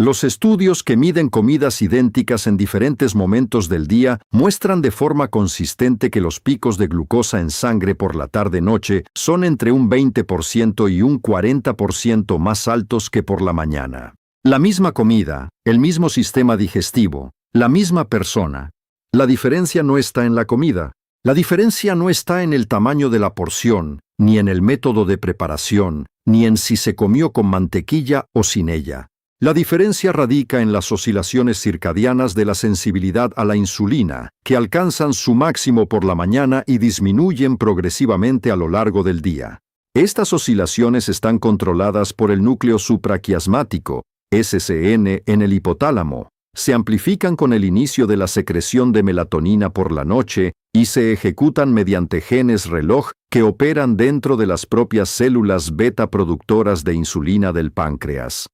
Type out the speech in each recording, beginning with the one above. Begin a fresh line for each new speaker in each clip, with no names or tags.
Los estudios que miden comidas idénticas en diferentes momentos del día muestran de forma consistente que los picos de glucosa en sangre por la tarde-noche son entre un 20% y un 40% más altos que por la mañana. La misma comida, el mismo sistema digestivo, la misma persona. La diferencia no está en la comida. La diferencia no está en el tamaño de la porción, ni en el método de preparación, ni en si se comió con mantequilla o sin ella. La diferencia radica en las oscilaciones circadianas de la sensibilidad a la insulina, que alcanzan su máximo por la mañana y disminuyen progresivamente a lo largo del día. Estas oscilaciones están controladas por el núcleo supraquiasmático, SCN, en el hipotálamo. Se amplifican con el inicio de la secreción de melatonina por la noche y se ejecutan mediante genes reloj que operan dentro de las propias células beta productoras de insulina del páncreas.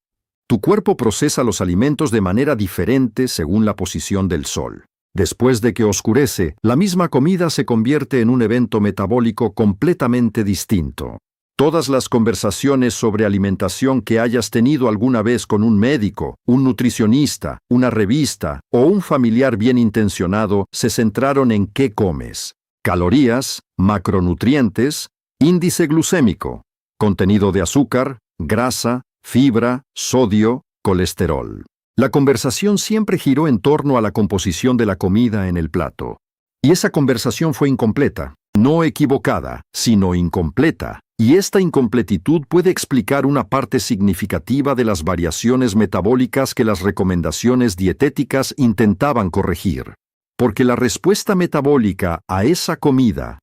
Tu cuerpo procesa los alimentos de manera diferente según la posición del sol. Después de que oscurece, la misma comida se convierte en un evento metabólico completamente distinto. Todas las conversaciones sobre alimentación que hayas tenido alguna vez con un médico, un nutricionista, una revista o un familiar bien intencionado se centraron en qué comes: calorías, macronutrientes, índice glucémico, contenido de azúcar, grasa, fibra, sodio, colesterol. La conversación siempre giró en torno a la composición de la comida en el plato. Y esa conversación fue incompleta, no equivocada, sino incompleta. Y esta incompletitud puede explicar una parte significativa de las variaciones metabólicas que las recomendaciones dietéticas intentaban corregir. Porque la respuesta metabólica a esa comida,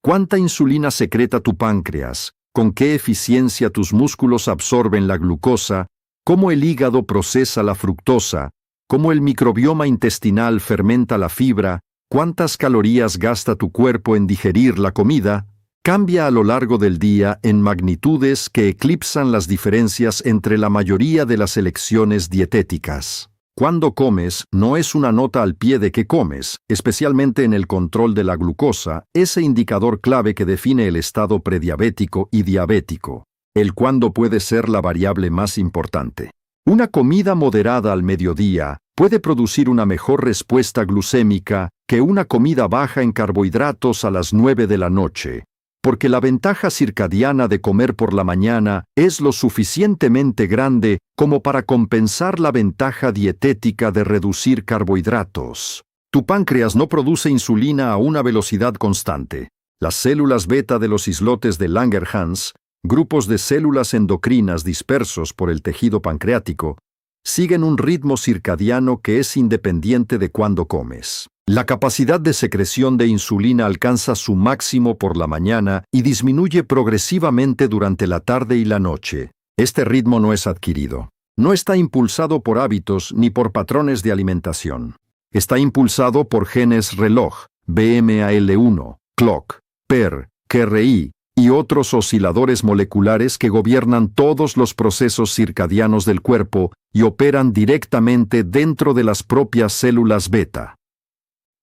¿cuánta insulina secreta tu páncreas? ¿Con qué eficiencia tus músculos absorben la glucosa? ¿Cómo el hígado procesa la fructosa? ¿Cómo el microbioma intestinal fermenta la fibra? ¿Cuántas calorías gasta tu cuerpo en digerir la comida? Cambia a lo largo del día en magnitudes que eclipsan las diferencias entre la mayoría de las elecciones dietéticas. Cuando comes, no es una nota al pie de qué comes, especialmente en el control de la glucosa, ese indicador clave que define el estado prediabético y diabético. El cuándo puede ser la variable más importante. Una comida moderada al mediodía puede producir una mejor respuesta glucémica que una comida baja en carbohidratos a las 9 de la noche, porque la ventaja circadiana de comer por la mañana es lo suficientemente grande como para compensar la ventaja dietética de reducir carbohidratos. Tu páncreas no produce insulina a una velocidad constante. Las células beta de los islotes de Langerhans, grupos de células endocrinas dispersos por el tejido pancreático, siguen un ritmo circadiano que es independiente de cuándo comes. La capacidad de secreción de insulina alcanza su máximo por la mañana y disminuye progresivamente durante la tarde y la noche. Este ritmo no es adquirido. No está impulsado por hábitos ni por patrones de alimentación. Está impulsado por genes reloj, BMAL1, clock, PER, KRI y otros osciladores moleculares que gobiernan todos los procesos circadianos del cuerpo y operan directamente dentro de las propias células beta.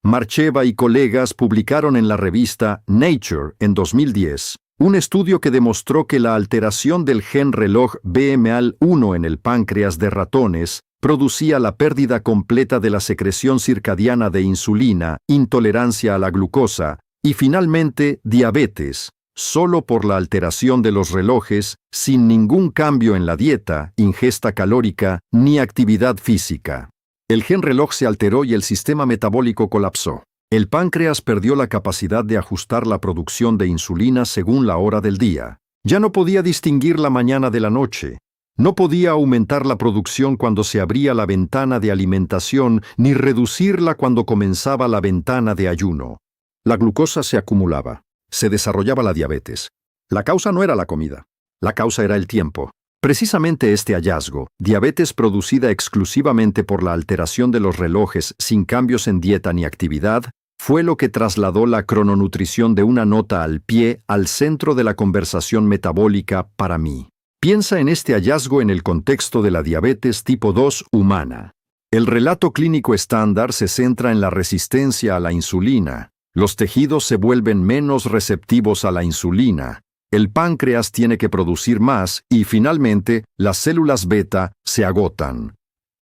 Marcheva y colegas publicaron en la revista Nature en 2010 un estudio que demostró que la alteración del gen reloj BMAL1 en el páncreas de ratones producía la pérdida completa de la secreción circadiana de insulina, intolerancia a la glucosa y finalmente diabetes, solo por la alteración de los relojes, sin ningún cambio en la dieta, ingesta calórica ni actividad física. El gen reloj se alteró y el sistema metabólico colapsó. El páncreas perdió la capacidad de ajustar la producción de insulina según la hora del día. Ya no podía distinguir la mañana de la noche. No podía aumentar la producción cuando se abría la ventana de alimentación, ni reducirla cuando comenzaba la ventana de ayuno. La glucosa se acumulaba. Se desarrollaba la diabetes. La causa no era la comida. La causa era el tiempo. Precisamente este hallazgo, diabetes producida exclusivamente por la alteración de los relojes sin cambios en dieta ni actividad, fue lo que trasladó la crononutrición de una nota al pie al centro de la conversación metabólica para mí. Piensa en este hallazgo en el contexto de la diabetes tipo 2 humana. El relato clínico estándar se centra en la resistencia a la insulina. Los tejidos se vuelven menos receptivos a la insulina. El páncreas tiene que producir más y, finalmente, las células beta se agotan.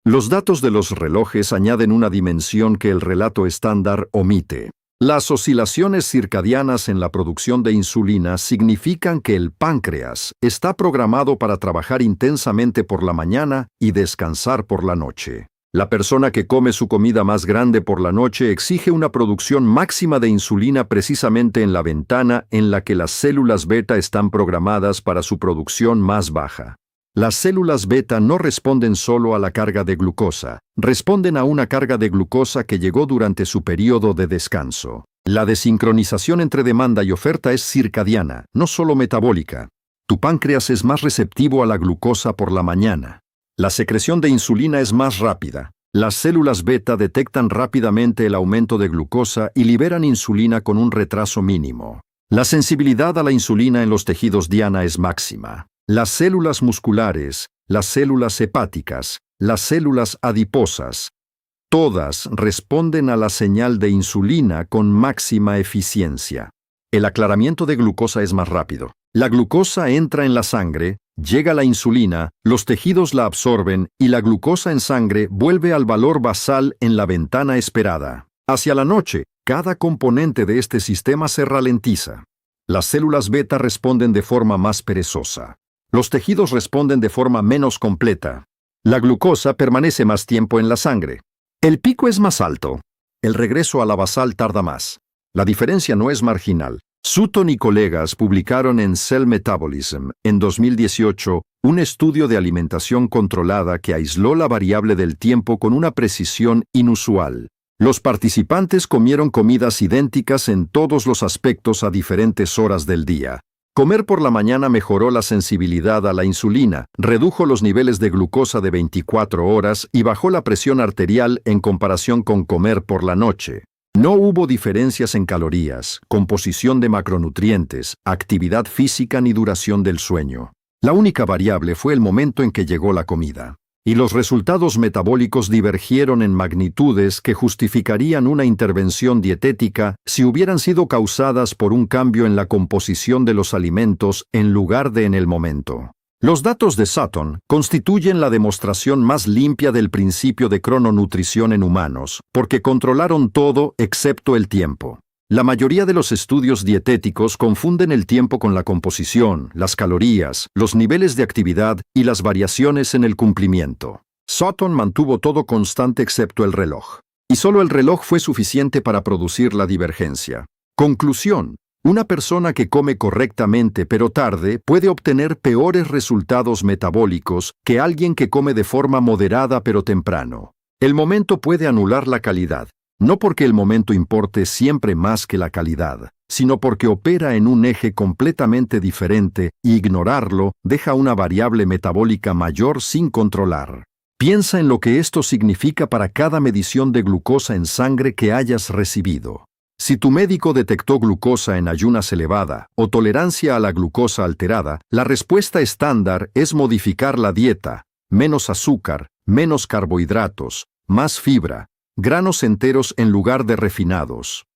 Los datos de los relojes añaden una dimensión que el relato estándar omite. Las oscilaciones circadianas en la producción de insulina significan que el páncreas está programado para trabajar intensamente por la mañana y descansar por la noche. La persona que come su comida más grande por la noche exige una producción máxima de insulina precisamente en la ventana en la que las células beta están programadas para su producción más baja. Las células beta no responden solo a la carga de glucosa, responden a una carga de glucosa que llegó durante su periodo de descanso. La desincronización entre demanda y oferta es circadiana, no solo metabólica. Tu páncreas es más receptivo a la glucosa por la mañana. La secreción de insulina es más rápida. Las células beta detectan rápidamente el aumento de glucosa y liberan insulina con un retraso mínimo. La sensibilidad a la insulina en los tejidos diana es máxima. Las células musculares, las células hepáticas, las células adiposas, todas responden a la señal de insulina con máxima eficiencia. El aclaramiento de glucosa es más rápido. La glucosa entra en la sangre, llega la insulina, los tejidos la absorben y la glucosa en sangre vuelve al valor basal en la ventana esperada. Hacia la noche, cada componente de este sistema se ralentiza. Las células beta responden de forma más perezosa. Los tejidos responden de forma menos completa. La glucosa permanece más tiempo en la sangre. El pico es más alto. El regreso a la basal tarda más. La diferencia no es marginal. Sutton y colegas publicaron en Cell Metabolism, en 2018, un estudio de alimentación controlada que aisló la variable del tiempo con una precisión inusual. Los participantes comieron comidas idénticas en todos los aspectos a diferentes horas del día. Comer por la mañana mejoró la sensibilidad a la insulina, redujo los niveles de glucosa de 24 horas y bajó la presión arterial en comparación con comer por la noche. No hubo diferencias en calorías, composición de macronutrientes, actividad física ni duración del sueño. La única variable fue el momento en que llegó la comida. Y los resultados metabólicos divergieron en magnitudes que justificarían una intervención dietética si hubieran sido causadas por un cambio en la composición de los alimentos en lugar de en el momento. Los datos de Sutton constituyen la demostración más limpia del principio de crononutrición en humanos, porque controlaron todo excepto el tiempo. La mayoría de los estudios dietéticos confunden el tiempo con la composición, las calorías, los niveles de actividad y las variaciones en el cumplimiento. Sutton mantuvo todo constante excepto el reloj. Y solo el reloj fue suficiente para producir la divergencia. Conclusión. Una persona que come correctamente pero tarde puede obtener peores resultados metabólicos que alguien que come de forma moderada pero temprano. El momento puede anular la calidad. No porque el momento importe siempre más que la calidad, sino porque opera en un eje completamente diferente y ignorarlo deja una variable metabólica mayor sin controlar. Piensa en lo que esto significa para cada medición de glucosa en sangre que hayas recibido. Si tu médico detectó glucosa en ayunas elevada o tolerancia a la glucosa alterada, la respuesta estándar es modificar la dieta, menos azúcar, menos carbohidratos, más fibra, granos enteros en lugar de refinados.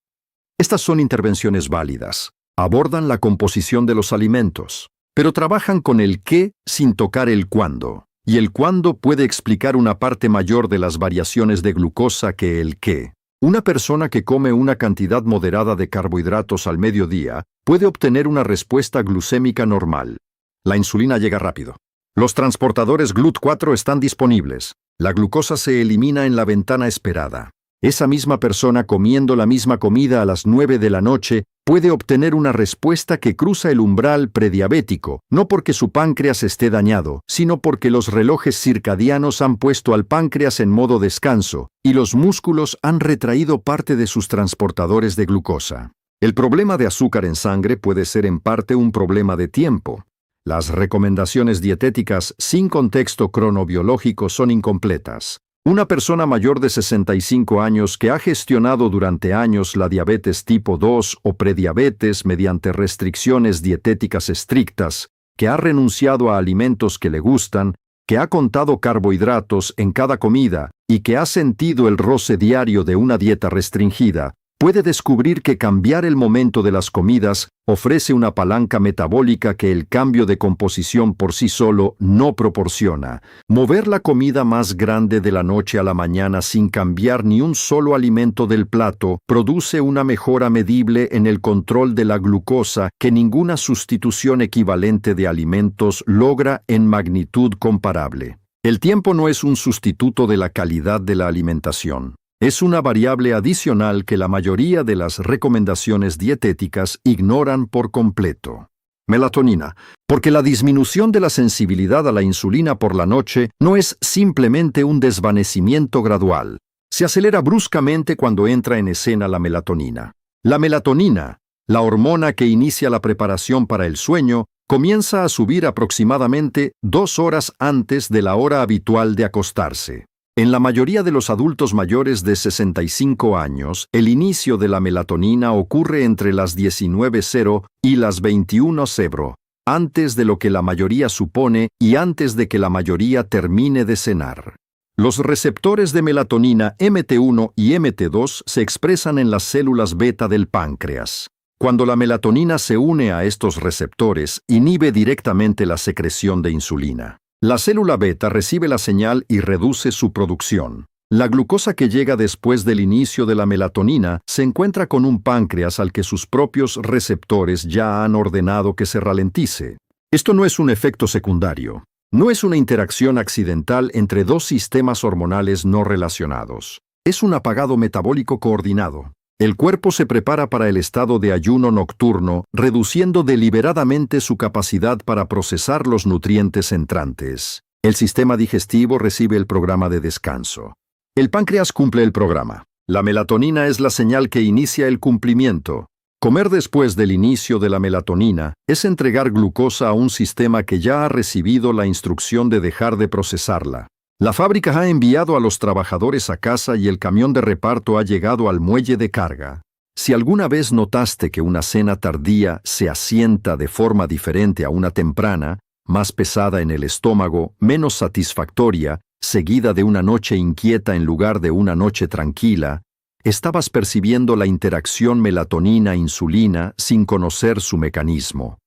Estas son intervenciones válidas. Abordan la composición de los alimentos, pero trabajan con el qué sin tocar el cuándo. Y el cuándo puede explicar una parte mayor de las variaciones de glucosa que el qué. Una persona que come una cantidad moderada de carbohidratos al mediodía puede obtener una respuesta glucémica normal. La insulina llega rápido. Los transportadores GLUT4 están disponibles. La glucosa se elimina en la ventana esperada. Esa misma persona comiendo la misma comida a las 9 de la noche puede obtener una respuesta que cruza el umbral prediabético, no porque su páncreas esté dañado, sino porque los relojes circadianos han puesto al páncreas en modo descanso y los músculos han retraído parte de sus transportadores de glucosa. El problema de azúcar en sangre puede ser en parte un problema de tiempo. Las recomendaciones dietéticas sin contexto cronobiológico son incompletas. Una persona mayor de 65 años que ha gestionado durante años la diabetes tipo 2 o prediabetes mediante restricciones dietéticas estrictas, que ha renunciado a alimentos que le gustan, que ha contado carbohidratos en cada comida y que ha sentido el roce diario de una dieta restringida, puede descubrir que cambiar el momento de las comidas ofrece una palanca metabólica que el cambio de composición por sí solo no proporciona. Mover la comida más grande de la noche a la mañana sin cambiar ni un solo alimento del plato produce una mejora medible en el control de la glucosa que ninguna sustitución equivalente de alimentos logra en magnitud comparable. El tiempo no es un sustituto de la calidad de la alimentación. Es una variable adicional que la mayoría de las recomendaciones dietéticas ignoran por completo. Melatonina. Porque la disminución de la sensibilidad a la insulina por la noche no es simplemente un desvanecimiento gradual. Se acelera bruscamente cuando entra en escena la melatonina. La melatonina, la hormona que inicia la preparación para el sueño, comienza a subir aproximadamente 2 horas antes de la hora habitual de acostarse. En la mayoría de los adultos mayores de 65 años, el inicio de la melatonina ocurre entre las 19:00 y las 21:00, antes de lo que la mayoría supone y antes de que la mayoría termine de cenar. Los receptores de melatonina MT1 y MT2 se expresan en las células beta del páncreas. Cuando la melatonina se une a estos receptores, inhibe directamente la secreción de insulina. La célula beta recibe la señal y reduce su producción. La glucosa que llega después del inicio de la melatonina se encuentra con un páncreas al que sus propios receptores ya han ordenado que se ralentice. Esto no es un efecto secundario. No es una interacción accidental entre dos sistemas hormonales no relacionados. Es un apagado metabólico coordinado. El cuerpo se prepara para el estado de ayuno nocturno, reduciendo deliberadamente su capacidad para procesar los nutrientes entrantes. El sistema digestivo recibe el programa de descanso. El páncreas cumple el programa. La melatonina es la señal que inicia el cumplimiento. Comer después del inicio de la melatonina es entregar glucosa a un sistema que ya ha recibido la instrucción de dejar de procesarla. La fábrica ha enviado a los trabajadores a casa y el camión de reparto ha llegado al muelle de carga. Si alguna vez notaste que una cena tardía se asienta de forma diferente a una temprana, más pesada en el estómago, menos satisfactoria, seguida de una noche inquieta en lugar de una noche tranquila, estabas percibiendo la interacción melatonina-insulina sin conocer su mecanismo.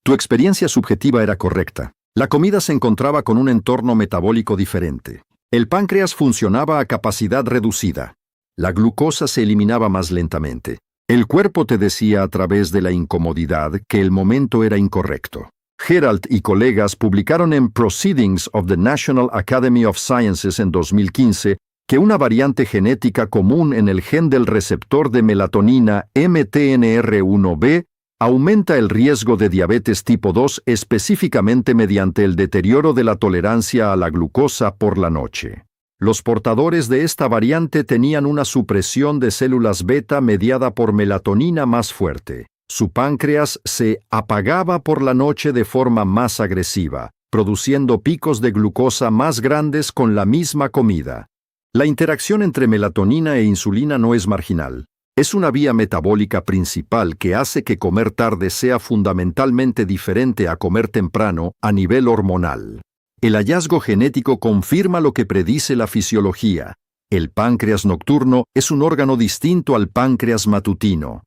Tu experiencia subjetiva era correcta. La comida se encontraba con un entorno metabólico diferente. El páncreas funcionaba a capacidad reducida. La glucosa se eliminaba más lentamente. El cuerpo te decía a través de la incomodidad que el momento era incorrecto. Gerald y colegas publicaron en Proceedings of the National Academy of Sciences en 2015 que una variante genética común en el gen del receptor de melatonina MTNR1B aumenta el riesgo de diabetes tipo 2 específicamente mediante el deterioro de la tolerancia a la glucosa por la noche. Los portadores de esta variante tenían una supresión de células beta mediada por melatonina más fuerte. Su páncreas se apagaba por la noche de forma más agresiva, produciendo picos de glucosa más grandes con la misma comida. La interacción entre melatonina e insulina no es marginal. Es una vía metabólica principal que hace que comer tarde sea fundamentalmente diferente a comer temprano a nivel hormonal. El hallazgo genético confirma lo que predice la fisiología. El páncreas nocturno es un órgano distinto al páncreas matutino.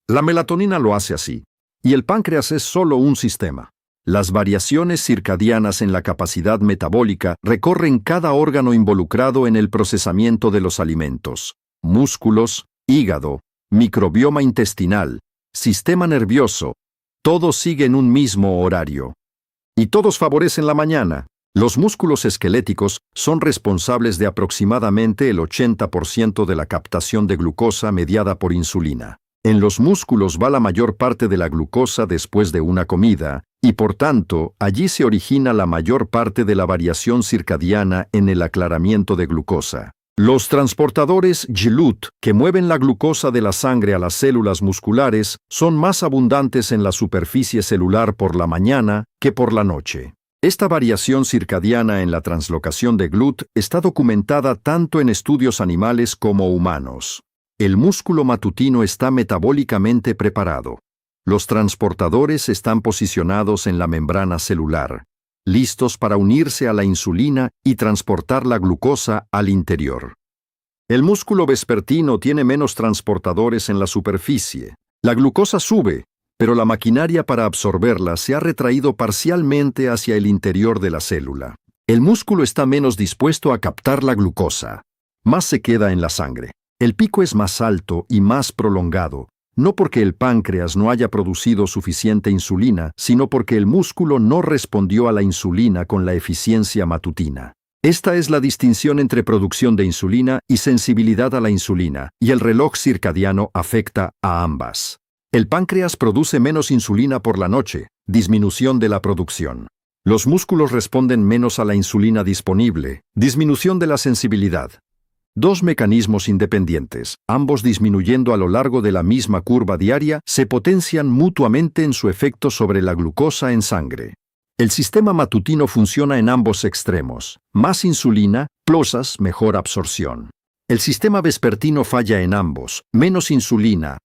La melatonina lo hace así, y el páncreas es solo un sistema. Las variaciones circadianas en la capacidad metabólica recorren cada órgano involucrado en el procesamiento de los alimentos: músculos, hígado, microbioma intestinal, sistema nervioso. Todos siguen un mismo horario. Y todos favorecen la mañana. Los músculos esqueléticos son responsables de aproximadamente el 80% de la captación de glucosa mediada por insulina. En los músculos va la mayor parte de la glucosa después de una comida, y por tanto, allí se origina la mayor parte de la variación circadiana en el aclaramiento de glucosa. Los transportadores GLUT, que mueven la glucosa de la sangre a las células musculares, son más abundantes en la superficie celular por la mañana que por la noche. Esta variación circadiana en la translocación de GLUT está documentada tanto en estudios animales como humanos. El músculo matutino está metabólicamente preparado. Los transportadores están posicionados en la membrana celular, listos para unirse a la insulina y transportar la glucosa al interior. El músculo vespertino tiene menos transportadores en la superficie. La glucosa sube, pero la maquinaria para absorberla se ha retraído parcialmente hacia el interior de la célula. El músculo está menos dispuesto a captar la glucosa. Más se queda en la sangre. El pico es más alto y más prolongado, no porque el páncreas no haya producido suficiente insulina, sino porque el músculo no respondió a la insulina con la eficiencia matutina. Esta es la distinción entre producción de insulina y sensibilidad a la insulina, y el reloj circadiano afecta a ambas. El páncreas produce menos insulina por la noche, disminución de la producción. Los músculos responden menos a la insulina disponible, disminución de la sensibilidad. Dos mecanismos independientes, ambos disminuyendo a lo largo de la misma curva diaria, se potencian mutuamente en su efecto sobre la glucosa en sangre. El sistema matutino funciona en ambos extremos. Más insulina, mejor absorción. El sistema vespertino falla en ambos. Menos insulina,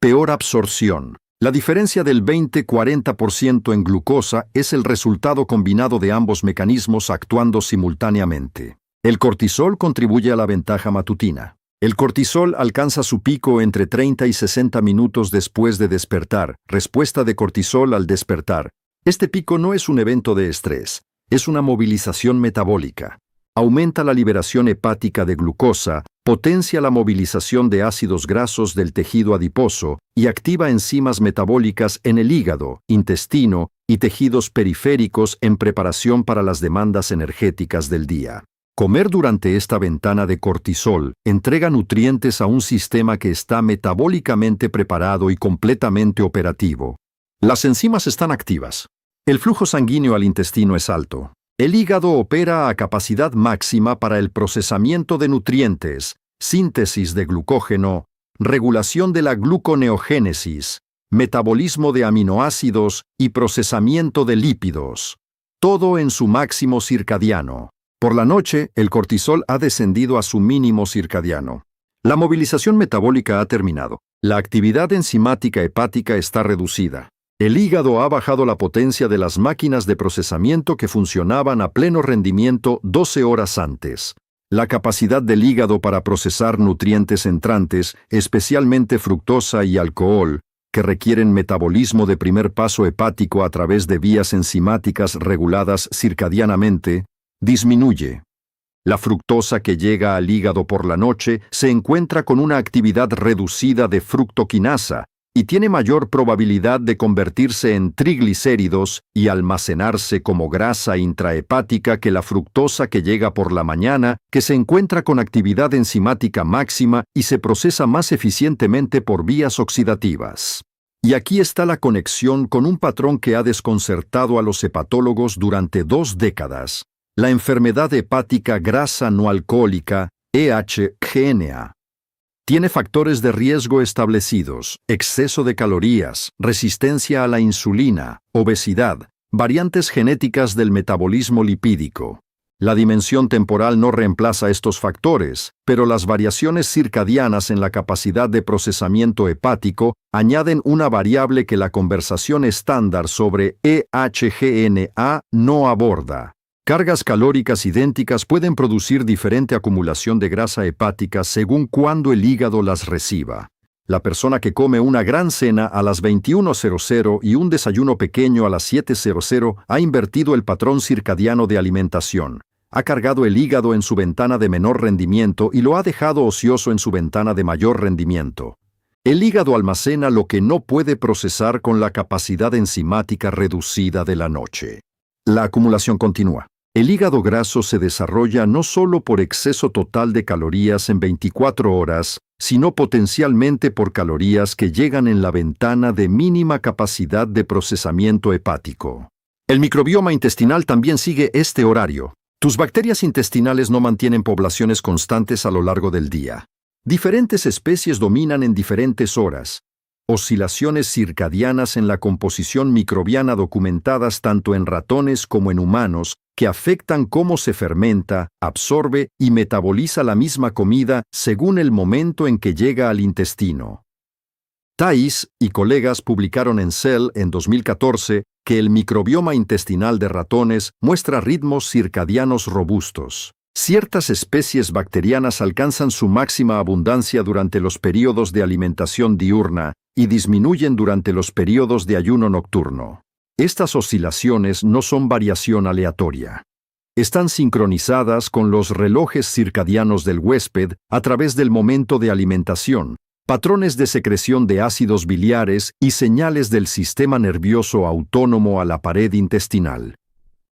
peor absorción. La diferencia del 20-40% en glucosa es el resultado combinado de ambos mecanismos actuando simultáneamente. El cortisol contribuye a la ventaja matutina. El cortisol alcanza su pico entre 30 y 60 minutos después de despertar. Respuesta de cortisol al despertar. Este pico no es un evento de estrés, es una movilización metabólica. Aumenta la liberación hepática de glucosa, potencia la movilización de ácidos grasos del tejido adiposo y activa enzimas metabólicas en el hígado, intestino y tejidos periféricos en preparación para las demandas energéticas del día. Comer durante esta ventana de cortisol entrega nutrientes a un sistema que está metabólicamente preparado y completamente operativo. Las enzimas están activas. El flujo sanguíneo al intestino es alto. El hígado opera a capacidad máxima para el procesamiento de nutrientes, síntesis de glucógeno, regulación de la gluconeogénesis, metabolismo de aminoácidos y procesamiento de lípidos. Todo en su máximo circadiano. Por la noche, el cortisol ha descendido a su mínimo circadiano. La movilización metabólica ha terminado. La actividad enzimática hepática está reducida. El hígado ha bajado la potencia de las máquinas de procesamiento que funcionaban a pleno rendimiento 12 horas antes. La capacidad del hígado para procesar nutrientes entrantes, especialmente fructosa y alcohol, que requieren metabolismo de primer paso hepático a través de vías enzimáticas reguladas circadianamente, disminuye. La fructosa que llega al hígado por la noche se encuentra con una actividad reducida de fructoquinasa, y tiene mayor probabilidad de convertirse en triglicéridos y almacenarse como grasa intrahepática que la fructosa que llega por la mañana, que se encuentra con actividad enzimática máxima y se procesa más eficientemente por vías oxidativas. Y aquí está la conexión con un patrón que ha desconcertado a los hepatólogos durante 2 décadas, la enfermedad hepática grasa no alcohólica, EHGNA. Tiene factores de riesgo establecidos: exceso de calorías, resistencia a la insulina, obesidad, variantes genéticas del metabolismo lipídico. La dimensión temporal no reemplaza estos factores, pero las variaciones circadianas en la capacidad de procesamiento hepático añaden una variable que la conversación estándar sobre EHGNA no aborda. Cargas calóricas idénticas pueden producir diferente acumulación de grasa hepática según cuándo el hígado las reciba. La persona que come una gran cena a las 21:00 y un desayuno pequeño a las 7:00 ha invertido el patrón circadiano de alimentación. Ha cargado el hígado en su ventana de menor rendimiento y lo ha dejado ocioso en su ventana de mayor rendimiento. El hígado almacena lo que no puede procesar con la capacidad enzimática reducida de la noche. La acumulación continúa. El hígado graso se desarrolla no solo por exceso total de calorías en 24 horas, sino potencialmente por calorías que llegan en la ventana de mínima capacidad de procesamiento hepático. El microbioma intestinal también sigue este horario. Tus bacterias intestinales no mantienen poblaciones constantes a lo largo del día. Diferentes especies dominan en diferentes horas. Oscilaciones circadianas en la composición microbiana documentadas tanto en ratones como en humanos, que afectan cómo se fermenta, absorbe y metaboliza la misma comida según el momento en que llega al intestino. Thais y colegas publicaron en Cell en 2014 que el microbioma intestinal de ratones muestra ritmos circadianos robustos. Ciertas especies bacterianas alcanzan su máxima abundancia durante los períodos de alimentación diurna y disminuyen durante los períodos de ayuno nocturno. Estas oscilaciones no son variación aleatoria. Están sincronizadas con los relojes circadianos del huésped a través del momento de alimentación, patrones de secreción de ácidos biliares y señales del sistema nervioso autónomo a la pared intestinal.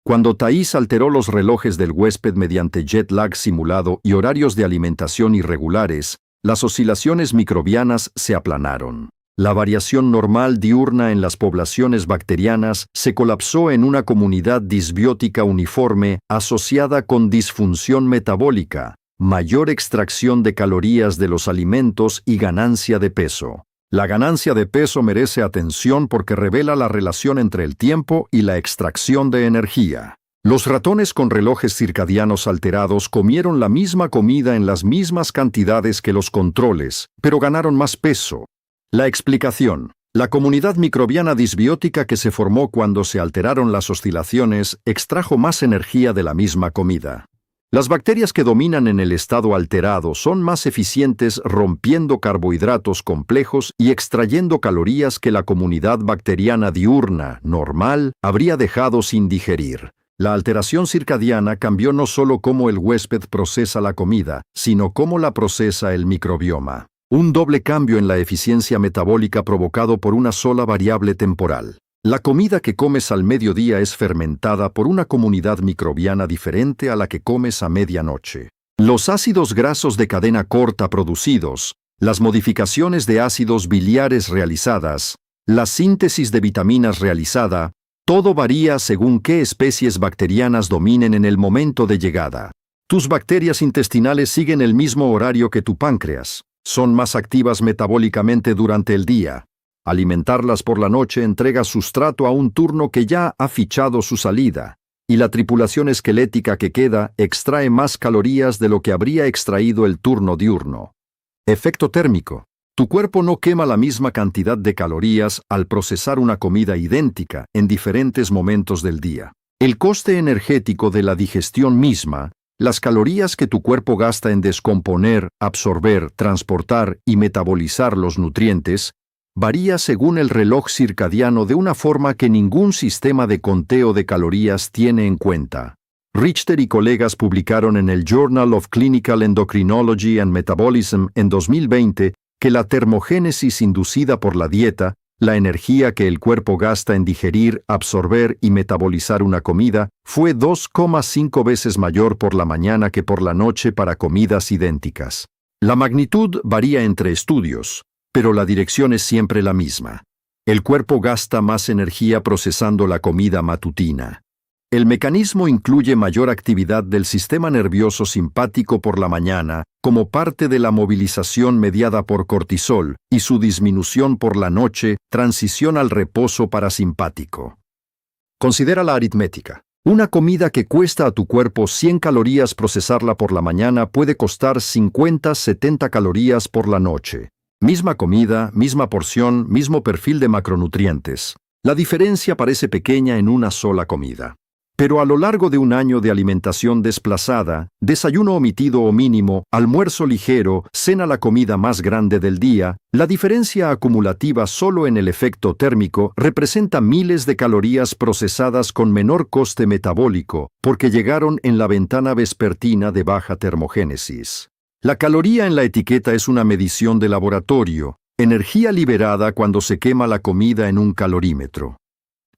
Cuando Thais alteró los relojes del huésped mediante jet lag simulado y horarios de alimentación irregulares, las oscilaciones microbianas se aplanaron. La variación normal diurna en las poblaciones bacterianas se colapsó en una comunidad disbiótica uniforme asociada con disfunción metabólica, mayor extracción de calorías de los alimentos y ganancia de peso. La ganancia de peso merece atención porque revela la relación entre el tiempo y la extracción de energía. Los ratones con relojes circadianos alterados comieron la misma comida en las mismas cantidades que los controles, pero ganaron más peso. La explicación: la comunidad microbiana disbiótica que se formó cuando se alteraron las oscilaciones extrajo más energía de la misma comida. Las bacterias que dominan en el estado alterado son más eficientes rompiendo carbohidratos complejos y extrayendo calorías que la comunidad bacteriana diurna, normal, habría dejado sin digerir. La alteración circadiana cambió no solo cómo el huésped procesa la comida, sino cómo la procesa el microbioma. Un doble cambio en la eficiencia metabólica provocado por una sola variable temporal. La comida que comes al mediodía es fermentada por una comunidad microbiana diferente a la que comes a medianoche. Los ácidos grasos de cadena corta producidos, las modificaciones de ácidos biliares realizadas, la síntesis de vitaminas realizada, todo varía según qué especies bacterianas dominen en el momento de llegada. Tus bacterias intestinales siguen el mismo horario que tu páncreas. Son más activas metabólicamente durante el día. Alimentarlas por la noche entrega sustrato a un turno que ya ha fichado su salida, y la tripulación esquelética que queda extrae más calorías de lo que habría extraído el turno diurno. Efecto térmico. Tu cuerpo no quema la misma cantidad de calorías al procesar una comida idéntica en diferentes momentos del día. El coste energético de la digestión misma, las calorías que tu cuerpo gasta en descomponer, absorber, transportar y metabolizar los nutrientes, varía según el reloj circadiano de una forma que ningún sistema de conteo de calorías tiene en cuenta. Richter y colegas publicaron en el Journal of Clinical Endocrinology and Metabolism en 2020 que la termogénesis inducida por la dieta, la energía que el cuerpo gasta en digerir, absorber y metabolizar una comida, fue 2,5 veces mayor por la mañana que por la noche para comidas idénticas. La magnitud varía entre estudios, pero la dirección es siempre la misma. El cuerpo gasta más energía procesando la comida matutina. El mecanismo incluye mayor actividad del sistema nervioso simpático por la mañana, como parte de la movilización mediada por cortisol, y su disminución por la noche, transición al reposo parasimpático. Considera la aritmética. Una comida que cuesta a tu cuerpo 100 calorías procesarla por la mañana puede costar 50-70 calorías por la noche. Misma comida, misma porción, mismo perfil de macronutrientes. La diferencia parece pequeña en una sola comida. Pero a lo largo de un año de alimentación desplazada, desayuno omitido o mínimo, almuerzo ligero, cena la comida más grande del día, la diferencia acumulativa solo en el efecto térmico representa miles de calorías procesadas con menor coste metabólico, porque llegaron en la ventana vespertina de baja termogénesis. La caloría en la etiqueta es una medición de laboratorio, energía liberada cuando se quema la comida en un calorímetro.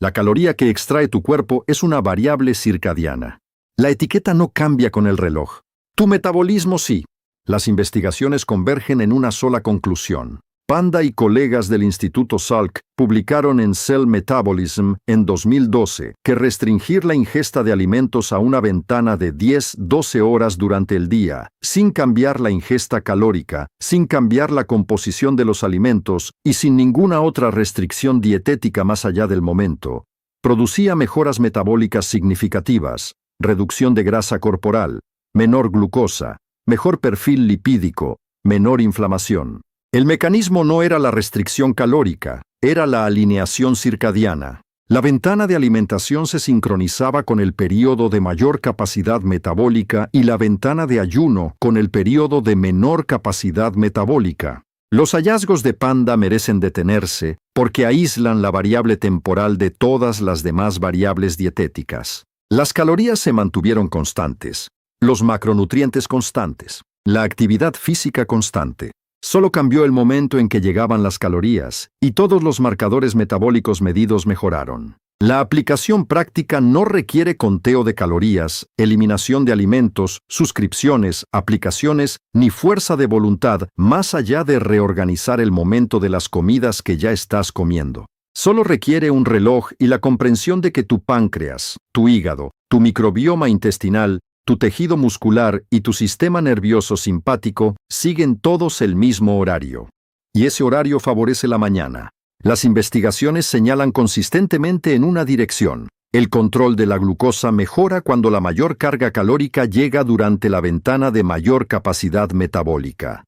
La caloría que extrae tu cuerpo es una variable circadiana. La etiqueta no cambia con el reloj. Tu metabolismo sí. Las investigaciones convergen en una sola conclusión. Panda y colegas del Instituto Salk publicaron en Cell Metabolism en 2012 que restringir la ingesta de alimentos a una ventana de 10-12 horas durante el día, sin cambiar la ingesta calórica, sin cambiar la composición de los alimentos y sin ninguna otra restricción dietética más allá del momento, producía mejoras metabólicas significativas, reducción de grasa corporal, menor glucosa, mejor perfil lipídico, menor inflamación. El mecanismo no era la restricción calórica, era la alineación circadiana. La ventana de alimentación se sincronizaba con el período de mayor capacidad metabólica y la ventana de ayuno con el período de menor capacidad metabólica. Los hallazgos de Panda merecen detenerse porque aíslan la variable temporal de todas las demás variables dietéticas. Las calorías se mantuvieron constantes, los macronutrientes constantes, la actividad física constante. Solo cambió el momento en que llegaban las calorías, y todos los marcadores metabólicos medidos mejoraron. La aplicación práctica no requiere conteo de calorías, eliminación de alimentos, suscripciones, aplicaciones, ni fuerza de voluntad, más allá de reorganizar el momento de las comidas que ya estás comiendo. Solo requiere un reloj y la comprensión de que tu páncreas, tu hígado, tu microbioma intestinal, tu tejido muscular y tu sistema nervioso simpático siguen todos el mismo horario. Y ese horario favorece la mañana. Las investigaciones señalan consistentemente en una dirección. El control de la glucosa mejora cuando la mayor carga calórica llega durante la ventana de mayor capacidad metabólica.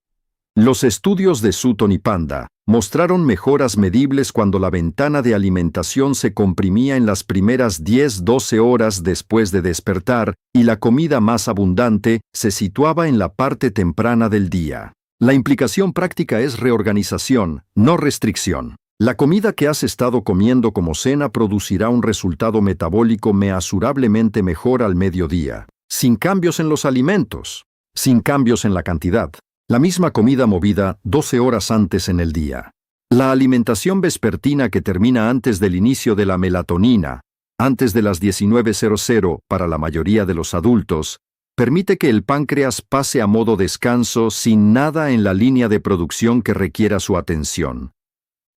Los estudios de Sutton y Panda mostraron mejoras medibles cuando la ventana de alimentación se comprimía en las primeras 10-12 horas después de despertar y la comida más abundante se situaba en la parte temprana del día. La implicación práctica es reorganización, no restricción. La comida que has estado comiendo como cena producirá un resultado metabólico measurablemente mejor al mediodía, sin cambios en los alimentos, sin cambios en la cantidad. La misma comida movida 12 horas antes en el día. La alimentación vespertina que termina antes del inicio de la melatonina, antes de las 19:00 para la mayoría de los adultos, permite que el páncreas pase a modo descanso sin nada en la línea de producción que requiera su atención.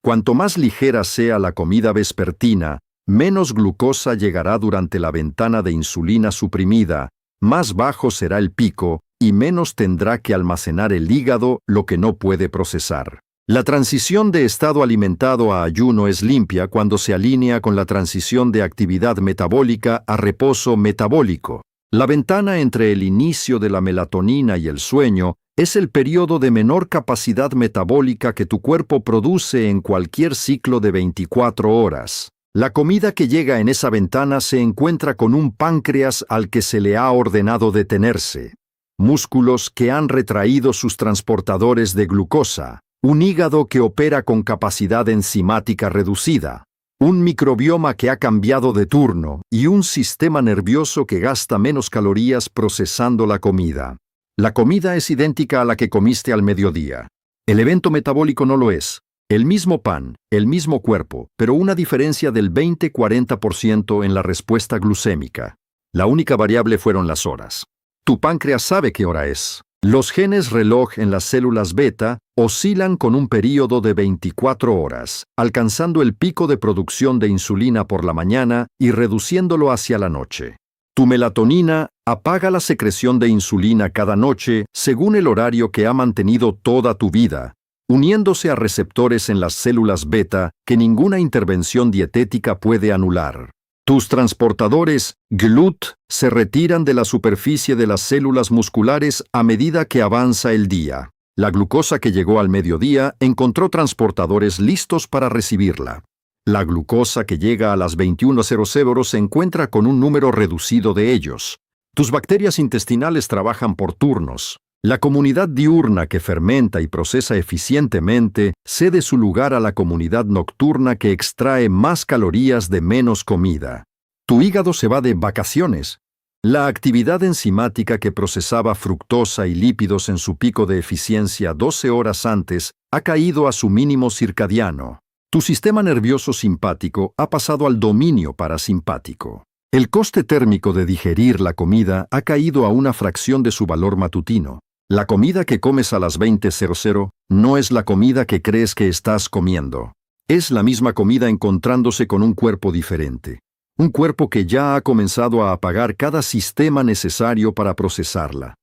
Cuanto más ligera sea la comida vespertina, menos glucosa llegará durante la ventana de insulina suprimida, más bajo será el pico, y menos tendrá que almacenar el hígado lo que no puede procesar. La transición de estado alimentado a ayuno es limpia cuando se alinea con la transición de actividad metabólica a reposo metabólico. La ventana entre el inicio de la melatonina y el sueño es el periodo de menor capacidad metabólica que tu cuerpo produce en cualquier ciclo de 24 horas. La comida que llega en esa ventana se encuentra con un páncreas al que se le ha ordenado detenerse, músculos que han retraído sus transportadores de glucosa, un hígado que opera con capacidad enzimática reducida, un microbioma que ha cambiado de turno y un sistema nervioso que gasta menos calorías procesando la comida. La comida es idéntica a la que comiste al mediodía. El evento metabólico no lo es. El mismo pan, el mismo cuerpo, pero una diferencia del 20-40% en la respuesta glucémica. La única variable fueron las horas. Tu páncreas sabe qué hora es. Los genes reloj en las células beta oscilan con un período de 24 horas, alcanzando el pico de producción de insulina por la mañana y reduciéndolo hacia la noche. Tu melatonina apaga la secreción de insulina cada noche según el horario que ha mantenido toda tu vida, uniéndose a receptores en las células beta que ninguna intervención dietética puede anular. Tus transportadores GLUT se retiran de la superficie de las células musculares a medida que avanza el día. La glucosa que llegó al mediodía encontró transportadores listos para recibirla. La glucosa que llega a las 21:00 se encuentra con un número reducido de ellos. Tus bacterias intestinales trabajan por turnos. La comunidad diurna que fermenta y procesa eficientemente cede su lugar a la comunidad nocturna que extrae más calorías de menos comida. Tu hígado se va de vacaciones. La actividad enzimática que procesaba fructosa y lípidos en su pico de eficiencia 12 horas antes ha caído a su mínimo circadiano. Tu sistema nervioso simpático ha pasado al dominio parasimpático. El coste térmico de digerir la comida ha caído a una fracción de su valor matutino. La comida que comes a las 20:00 no es la comida que crees que estás comiendo. Es la misma comida encontrándose con un cuerpo diferente. Un cuerpo que ya ha comenzado a apagar cada sistema necesario para procesarla.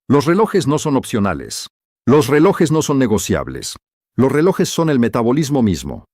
Los relojes no son opcionales. Los relojes no son negociables. Los relojes son el metabolismo mismo.